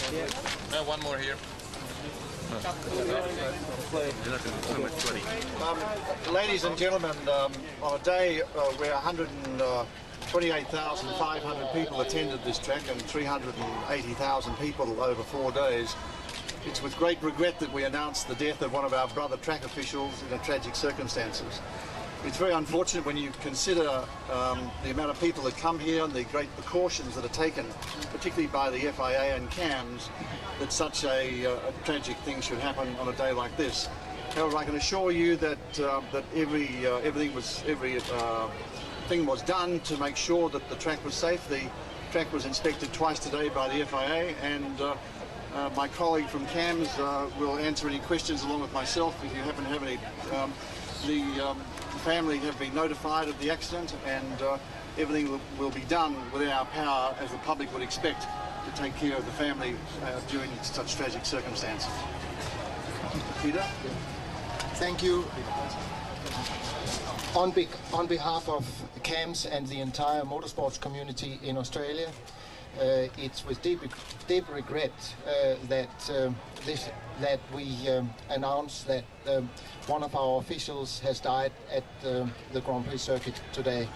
One more here. Ladies and gentlemen, on a day where 128,500 people attended this track and 380,000 people over 4 days, it's with great regret that we announced the death of one of our brother track officials in tragic circumstances. It's very unfortunate when you consider the amount of people that come here and the great precautions that are taken, particularly by the FIA and CAMS, that such a tragic thing should happen on a day like this. However, I can assure you that everything was done to make sure that the track was safe. The track was inspected twice today by the FIA, and my colleague from CAMS will answer any questions along with myself if you happen to have any. The family have been notified of the accident, and everything will be done within our power, as the public would expect, to take care of the family during such tragic circumstances. Peter? Thank you. On behalf of CAMS and the entire motorsports community in Australia, it's with deep regret that we announce that one of our officials has died at the Grand Prix circuit today,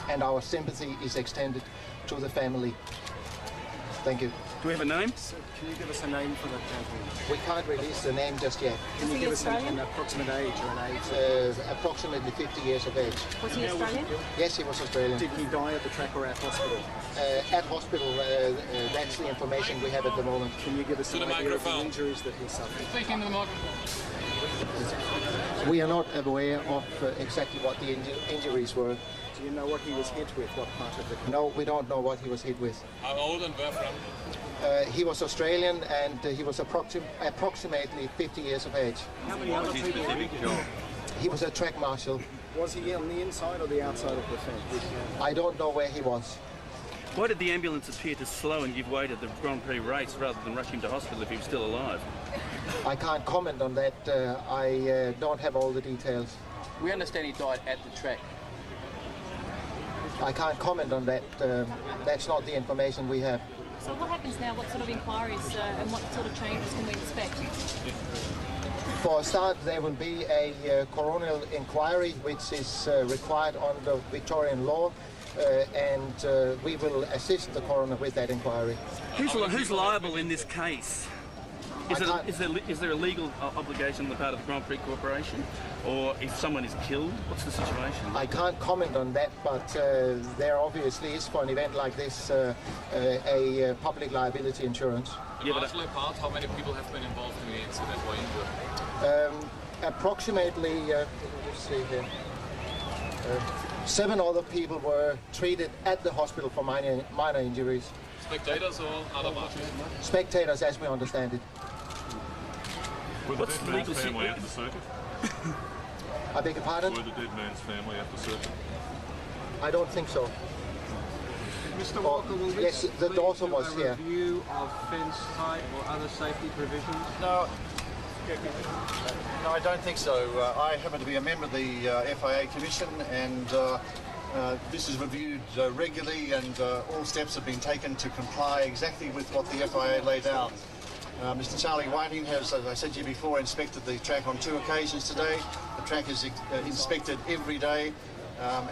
and our sympathy is extended to the family. Thank you. Do we have a name? So can you give us a name for that gentleman? We can't release the name just yet. Can you give us an approximate age or an age? Approximately 50 years of age. Was he Australian? Yes, he was Australian. Did he die at the track or at hospital? At hospital, that's the information we have at the moment. Can you give us an idea of the injuries that he suffered? Speaking to the microphone. We are not aware of exactly what the injuries were. Do you know what he was hit with? What part of the car? No, we don't know what he was hit with. How old and where from? He was Australian, and he was approximately 50 years of age. How many other people were he? He was a track marshal. Was he on the inside or the outside of the fence? I don't know where he was. Why did the ambulance appear to slow and give way to the Grand Prix race rather than rush him to hospital if he was still alive? I can't comment on that. I don't have all the details. We understand he died at the track. I can't comment on that. That's not the information we have. So what happens now? What sort of inquiries and what sort of changes can we expect? For a start, there will be a coronial inquiry, which is required under Victorian law, and we will assist the coroner with that inquiry. Who's liable in this case? Is there a legal obligation on the part of the Grand Prix Corporation? Or if someone is killed, what's the situation? I can't comment on that, but there obviously is, for an event like this, a public liability insurance. The marshal part, how many people have been involved in the incident or injured? Approximately, let's see here, 7 other people were treated at the hospital for minor injuries. Spectators or other marshals? Spectators, as we understand it. Were the dead man's family at the circuit? I beg your pardon? Were the dead man's family at the circuit? I don't think so. Mr. Walker, will yes, the daughter was here. A review of fence height or other safety provisions? No, I don't think so. I happen to be a member of the FIA Commission, and this is reviewed regularly, and all steps have been taken to comply exactly with what the FIA laid out. Mr. Charlie Whiting has, as I said to you before, inspected the track on 2 occasions today. The track is inspected every day,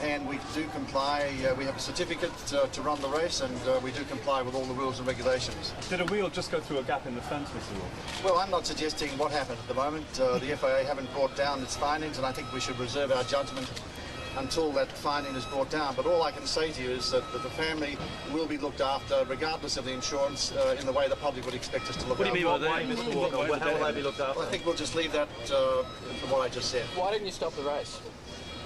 and we do comply. We have a certificate to run the race, and we do comply with all the rules and regulations. Did a wheel just go through a gap in the fence, Mr. Walker? Well, I'm not suggesting what happened at the moment. The FIA haven't brought down its findings, and I think we should reserve our judgment until that finding is brought down. But all I can say to you is that the family will be looked after, regardless of the insurance, in the way the public would expect us to look after. What do you mean by that, Mr. Walker? How will they be looked after? Well, I think we'll just leave that for what I just said. Why didn't you stop the race?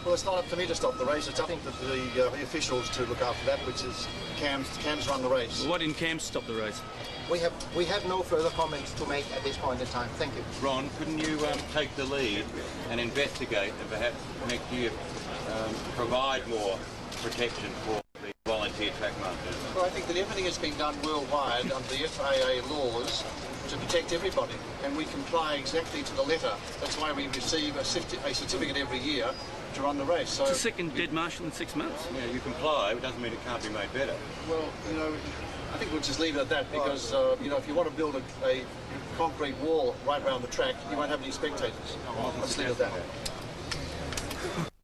Well, it's not up to me to stop the race. It's up to the officials to look after that, which is CAMS run the race. Why didn't CAMS stop the race? We have no further comments to make at this point in time. Thank you. Ron, couldn't you take the lead and investigate and perhaps next year provide more protection for the volunteer track masters? Well, I think that everything has been done worldwide under the FIA laws to protect everybody, and we comply exactly to the letter. That's why we receive a certificate every year to run the race. So it's the second dead marshal in 6 months. Yeah, you comply, it doesn't mean it can't be made better. Well, you know, I think we'll just leave it at that because, you know, if you want to build a concrete wall right around the track, you won't have any spectators. Let's leave it at that.